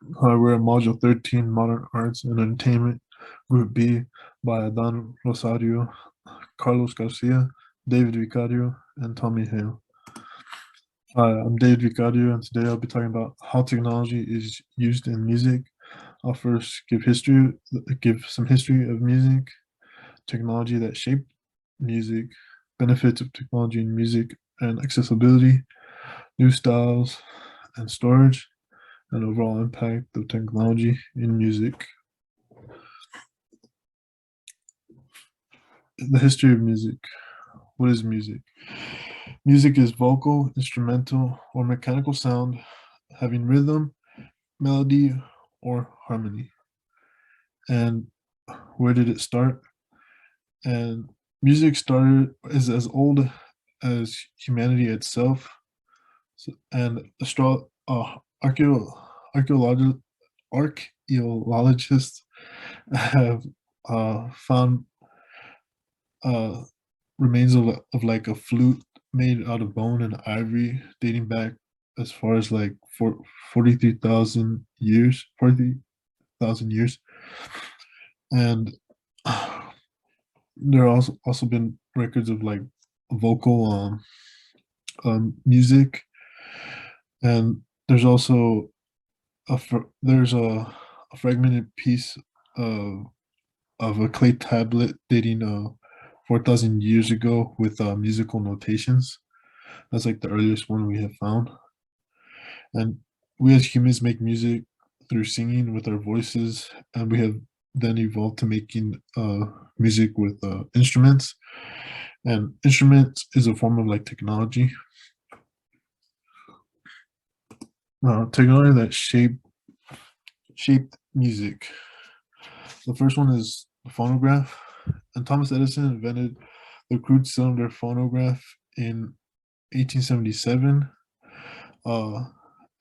We're in Module 13, Modern Arts and Entertainment, Group B, by Adan Rosario, Carlos Garcia, David Vicario, and Tommy Hale. Hi, I'm David Vicario, and today I'll be talking about how technology is used in music. I'll first give some history of music, technology that shaped music, benefits of technology in music and accessibility, new styles and storage, and overall impact of technology in music. The history of music. What is music? Music is vocal, instrumental, or mechanical sound having rhythm, melody, or harmony. And where did it start? And music started is as old as humanity itself. And archaeologists archaeologists have found uh, remains of like a flute made out of bone and ivory dating back as far as like 43,000 years, 40,000 years. And there are also been records of like vocal music, and there's also there's a fragmented piece of a clay tablet dating 4,000 years ago with musical notations. That's like the earliest one we have found. And we as humans make music through singing with our voices, and we have then evolved to making music with instruments. And instruments is a form of like technology. Technology that shaped music. The first one is the phonograph, and Thomas Edison invented the crude cylinder phonograph in 1877.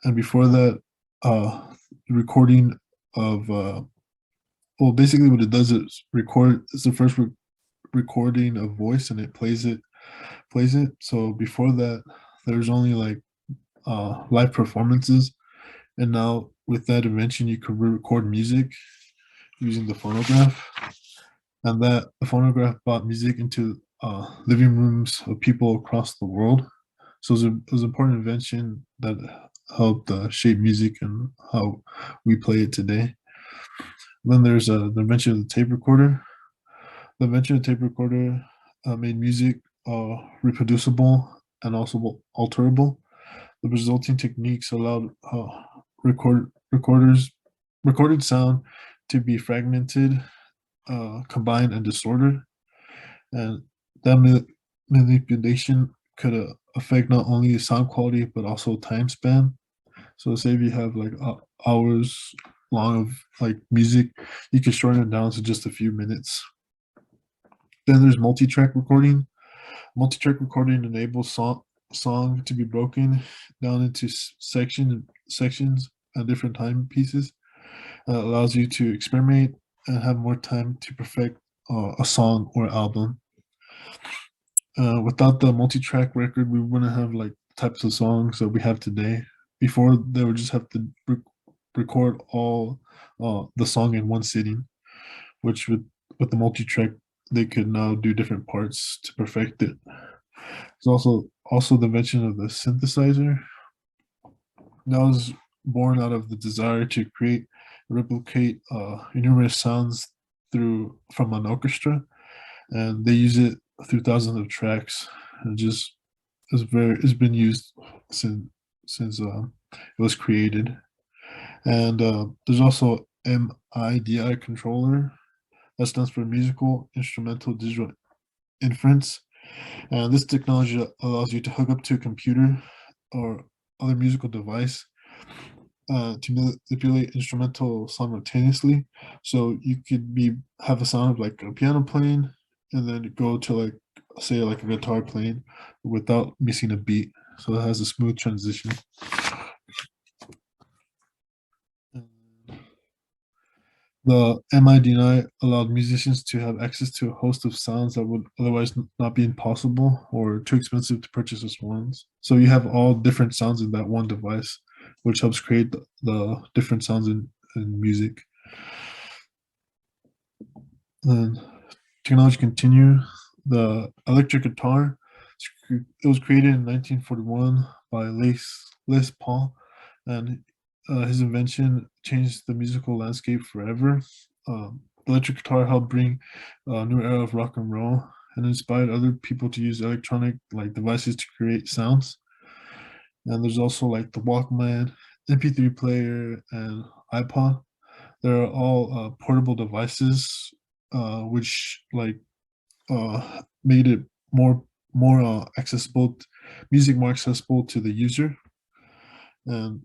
And before that, recording of well, basically what it does is record. It's the first recording of voice, and it plays it. So before that, there's only like live performances, and now with that invention, you could record music using the phonograph, and that the phonograph brought music into living rooms of people across the world. So it was an important invention that helped shape music and how we play it today. Then there's the invention of the tape recorder. The invention of the tape recorder made music reproducible and also alterable. The resulting techniques allowed recorded sound to be fragmented, combined, and distorted, and that manipulation could affect not only sound quality but also time span. So, say if you have like hours long of like music, you can shorten it down to just a few minutes. Then there's multi-track recording. Multi-track recording enables song to be broken down into sections at different time pieces. Allows you to experiment and have more time to perfect a song or album. Without the multi-track record, we wouldn't have like types of songs that we have today. Before, they would just have to record all the song in one sitting, which with the multi-track, they could now do different parts to perfect it. There's also the invention of the synthesizer. That was born out of the desire to create replicate numerous sounds from an orchestra, and they use it through thousands of tracks. And just it's been used since it was created. And there's also MIDI controller. That stands for musical instrumental digital inference. And this technology allows you to hook up to a computer or other musical device to manipulate instrumental simultaneously. So you could have a sound of like a piano playing, and then go to like say like a guitar playing without missing a beat. So it has a smooth transition. The MIDI allowed musicians to have access to a host of sounds that would otherwise not be possible or too expensive to purchase as ones. So you have all different sounds in that one device, which helps create the different sounds in music. And technology continue. The electric guitar, it was created in 1941 by Les Paul, and his invention changed the musical landscape forever. Electric guitar helped bring a new era of rock and roll and inspired other people to use electronic like devices to create sounds. And there's also like the Walkman, MP3 player, and iPod. They're all portable devices, which like made it more accessible, music more accessible to the user. And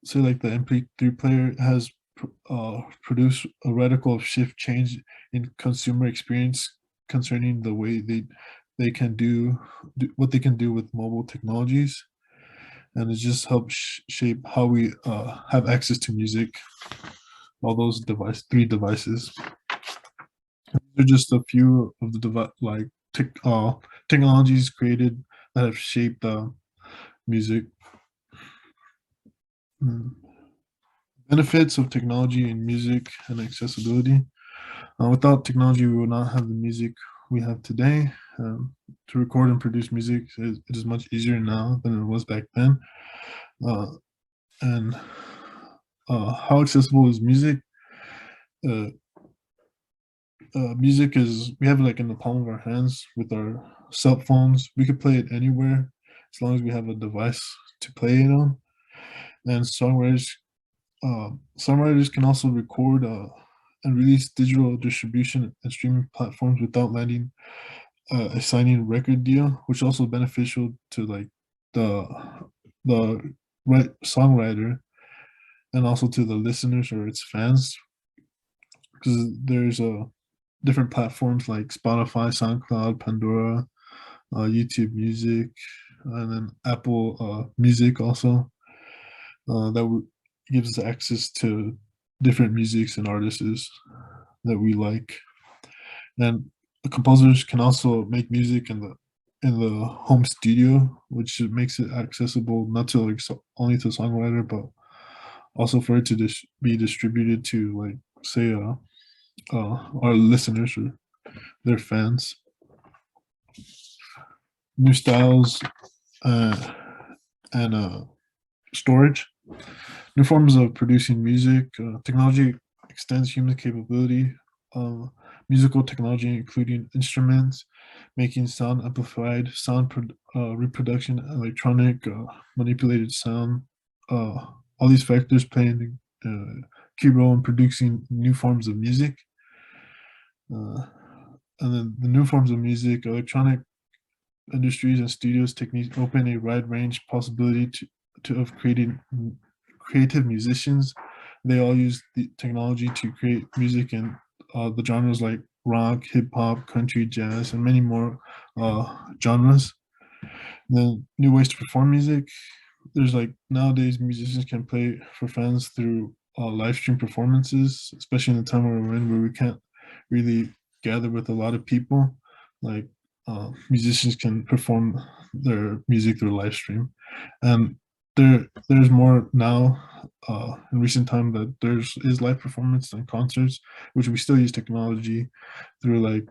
say like the MP3 player has produced a radical shift change in consumer experience concerning the way they can do what they can do with mobile technologies, and it just helps shape how we have access to music. All those three devices. They're just a few of the technologies created that have shaped music. Mm. Benefits of technology in music and accessibility. Without technology, we would not have the music we have today. To record and produce music, it is much easier now than it was back then. Uh, and how accessible is music? Uh, Music is we have it like in the palm of our hands with our cell phones. We could play it anywhere as long as we have a device to play it on. And songwriters can also record and release digital distribution and streaming platforms without landing a signing record deal, which is also beneficial to like the the songwriter and also to the listeners or its fans, because there's different platforms like Spotify, SoundCloud, Pandora, YouTube Music, and then Apple Music also, gives us access to different musics and artists that we like. And the composers can also make music in the home studio, which makes it accessible not to like only to songwriter, but also for it to be distributed to like say our listeners or their fans. New styles uh, and storage. New forms of producing music. Technology extends human capability. Uh, Musical technology, including instruments, making sound amplified, reproduction, electronic, manipulated sound. All these factors playing key role in producing new forms of music. Uh, and then the new forms of music, electronic industries and studios techniques open a wide range possibility to of creating creative musicians. They all use the technology to create music in the genres like rock, hip hop, country, jazz, and many more genres. Then new ways to perform music. There's like nowadays musicians can play for fans through live stream performances, especially in the time we're in where we can't really gather with a lot of people. Like musicians can perform their music through live stream, and there's more now in recent time that there's is live performance and concerts, which we still use technology through like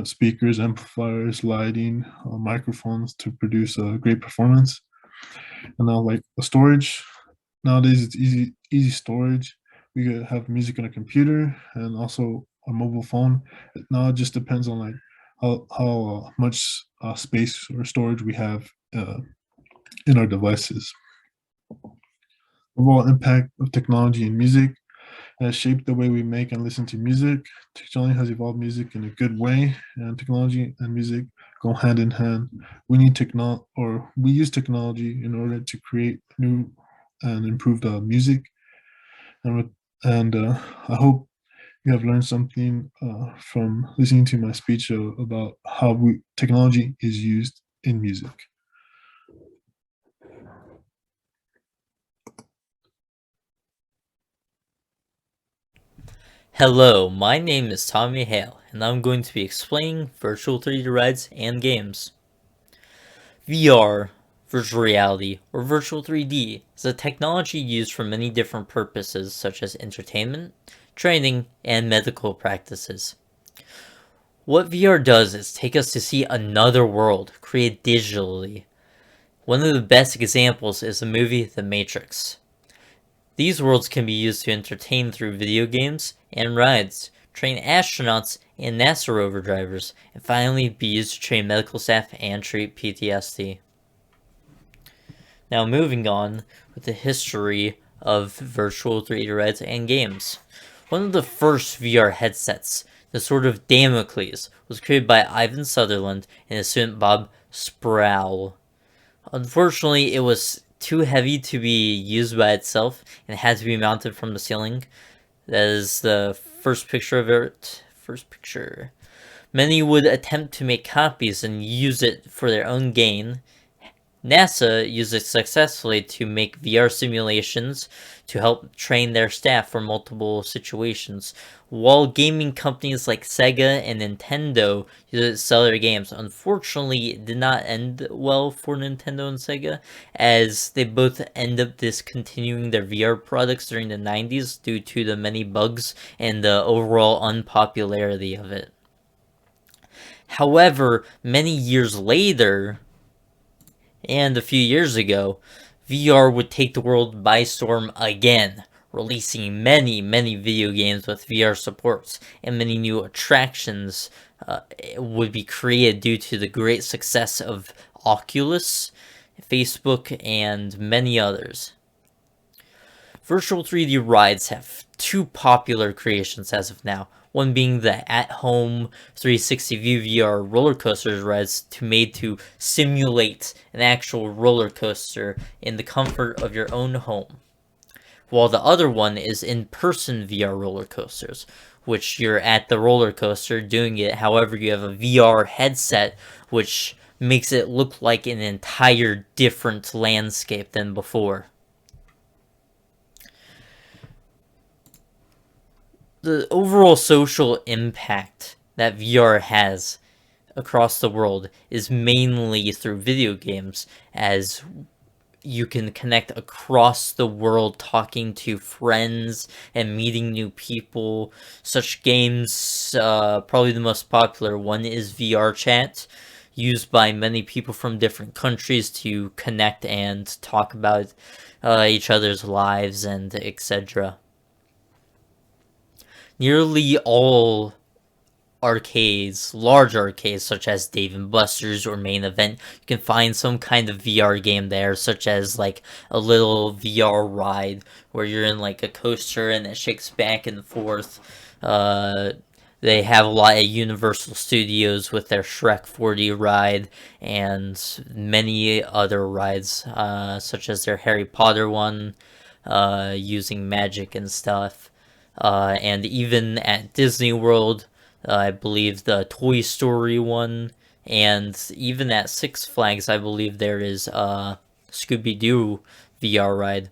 speakers, amplifiers, lighting, microphones to produce a great performance. And now like the storage, nowadays it's easy storage. We could have music on a computer and also a mobile phone. Now it just depends on like how much space or storage we have in our devices. Overall impact of technology in music has shaped the way we make and listen to music. Technology has evolved music in a good way, and technology and music go hand in hand. We use technology in order to create new and improved music. And I hope you have learned something from listening to my speech about how technology is used in music. Hello, my name is Tommy Hale, and I'm going to be explaining virtual 3D rides and games. VR. Virtual reality, or virtual 3D, is a technology used for many different purposes such as entertainment, training, and medical practices. What VR does is take us to see another world created digitally. One of the best examples is the movie The Matrix. These worlds can be used to entertain through video games and rides, train astronauts and NASA rover drivers, and finally be used to train medical staff and treat PTSD. Now moving on with the history of virtual 3D rides and games. One of the first VR headsets, the Sword of Damocles, was created by Ivan Sutherland and his student Bob Sproul. Unfortunately, it was too heavy to be used by itself and had to be mounted from the ceiling. That is the first picture of it. First picture. Many would attempt to make copies and use it for their own gain. NASA used it successfully to make VR simulations to help train their staff for multiple situations, while gaming companies like Sega and Nintendo used it to sell their games. Unfortunately, it did not end well for Nintendo and Sega, as they both end up discontinuing their VR products during the 90s due to the many bugs and the overall unpopularity of it. However, many years later, and a few years ago, VR would take the world by storm again, releasing many video games with VR supports, and many new attractions would be created due to the great success of Oculus, Facebook, and many others. Virtual 3D rides have two popular creations as of now, one being the at-home 360 view VR roller coasters rides made to simulate an actual roller coaster in the comfort of your own home, while the other one is in-person VR roller coasters, which you're at the roller coaster doing it, however you have a VR headset which makes it look like an entire different landscape than before. The overall social impact that VR has across the world is mainly through video games, as you can connect across the world talking to friends and meeting new people. Such games, probably the most popular one is VR Chat, used by many people from different countries to connect and talk about each other's lives and etc. Nearly all arcades, large arcades such as Dave & Buster's or Main Event, you can find some kind of VR game there, such as like a little VR ride where you're in like a coaster and it shakes back and forth. They have a lot of Universal Studios with their Shrek 4D ride and many other rides, such as their Harry Potter one, using magic and stuff. And even at Disney World, I believe the Toy Story one, and even at Six Flags, I believe there is a Scooby-Doo VR ride.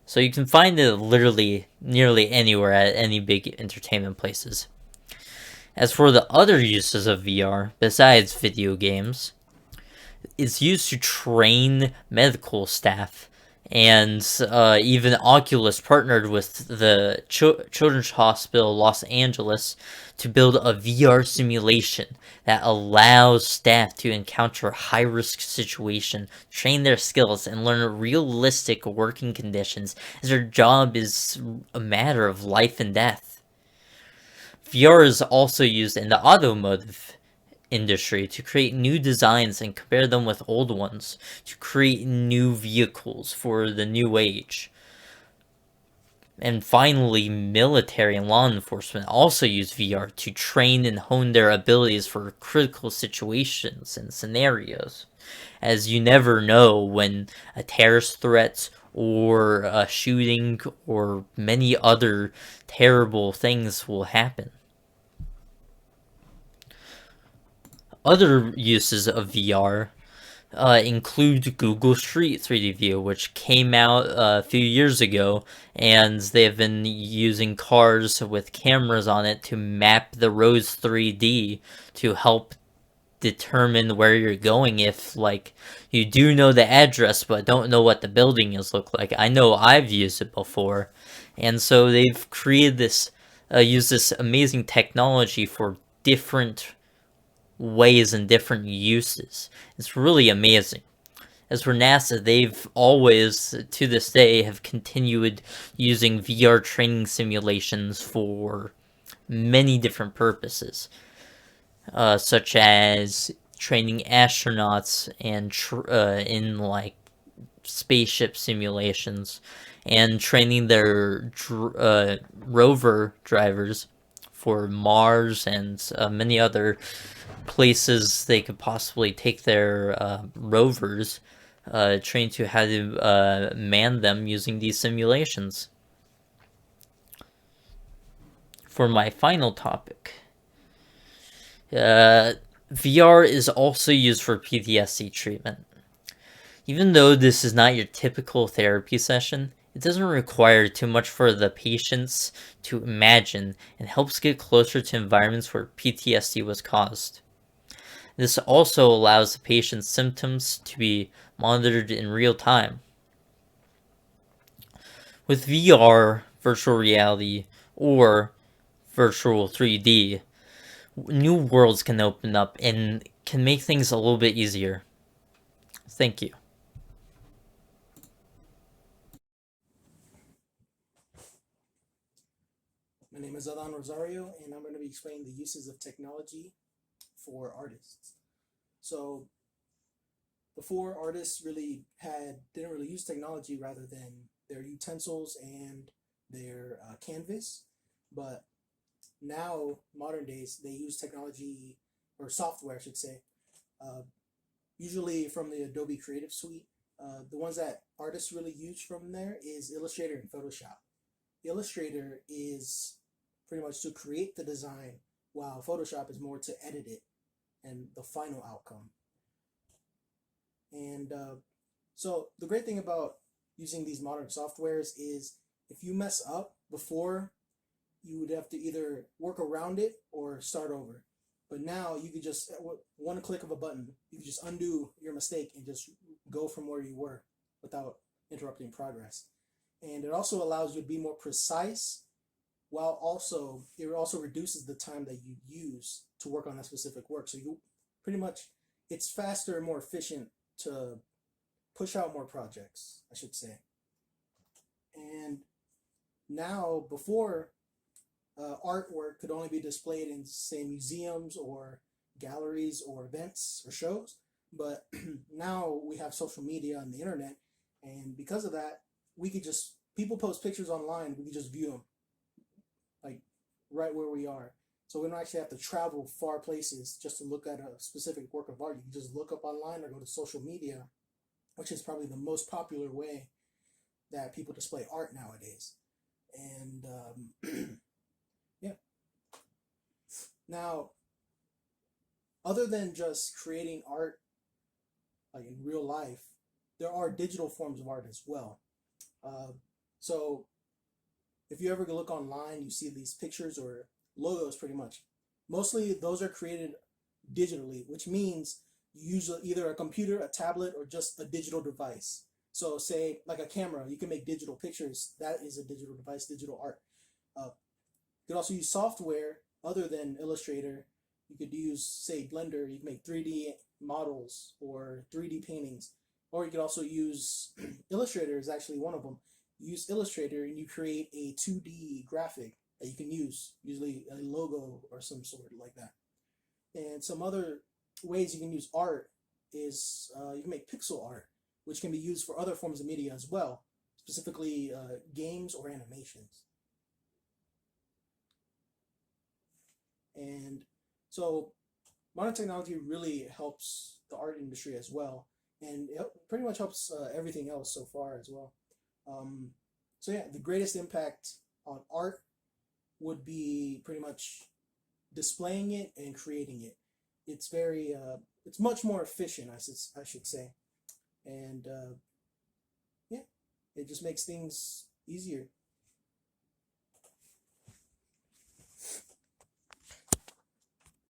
So you can find it literally nearly anywhere at any big entertainment places. As for the other uses of VR, besides video games, it's used to train medical staff. And even Oculus partnered with the Children's Hospital Los Angeles to build a VR simulation that allows staff to encounter high-risk situations, train their skills, and learn realistic working conditions, as their job is a matter of life and death. VR is also used in the automotive industry to create new designs and compare them with old ones to create new vehicles for the new age. And finally, military and law enforcement also use VR to train and hone their abilities for critical situations and scenarios, as you never know when a terrorist threat or a shooting or many other terrible things will happen. Other uses of VR include Google Street 3D View, which came out a few years ago, and they have been using cars with cameras on it to map the roads 3D to help determine where you're going if like you do know the address but don't know what the building is look like. I know I've used it before, and so they've created this, used this amazing technology for different ways and different uses. It's really amazing. As for NASA, they've always, to this day, have continued using VR training simulations for many different purposes, such as training astronauts and in like spaceship simulations, and training their rover drivers for Mars and many other places they could possibly take their rovers, trained to how to man them using these simulations. For my final topic, VR is also used for PTSD treatment. Even though this is not your typical therapy session, it doesn't require too much for the patients to imagine and helps get closer to environments where PTSD was caused. This also allows the patient's symptoms to be monitored in real time. With VR, virtual reality, or virtual 3D, new worlds can open up and can make things a little bit easier. Thank you. My name is Adan Rosario, and I'm going to be explaining the uses of technology for artists. So before, artists didn't really use technology rather than their utensils and their canvas, but now modern days they use technology or software, I should say, uh, usually from the Adobe Creative Suite. The ones that artists really use from there is Illustrator and Photoshop. Illustrator is pretty much to create the design, while Photoshop is more to edit it and the final outcome. And so the great thing about using these modern softwares is if you mess up before, you would have to either work around it or start over. But now you could just, one click of a button, you can just undo your mistake and just go from where you were without interrupting progress. And it also allows you to be more precise, while also it also reduces the time that you use to work on that specific work. So you pretty much, it's faster and more efficient to push out more projects, I should say. And now, before, artwork could only be displayed in, say, museums or galleries or events or shows, but now we have social media and the internet, and because of that, we could just, people post pictures online, we could just view them like right where we are. So we don't actually have to travel far places just to look at a specific work of art. You can just look up online or go to social media, which is probably the most popular way that people display art nowadays. And yeah. Now, other than just creating art like in real life, there are digital forms of art as well. Uh, so if you ever look online, you see these pictures or logos pretty much. Mostly those are created digitally, which means you use either a computer, a tablet, or just a digital device. So say like a camera, you can make digital pictures. That is a digital device, digital art. You could also use software other than Illustrator. You could use, say, Blender. You can make 3D models or 3D paintings. Or you could also use Illustrator is actually one of them. You use Illustrator and you create a 2D graphic that you can use, usually a logo or some sort like that. And some other ways you can use art is you can make pixel art, which can be used for other forms of media as well, specifically games or animations. And so modern technology really helps the art industry as well, and it pretty much helps everything else so far as well. Um, so yeah, the greatest impact on art would be pretty much displaying it and creating it. It's very, it's much more efficient, I should say, and yeah, it just makes things easier.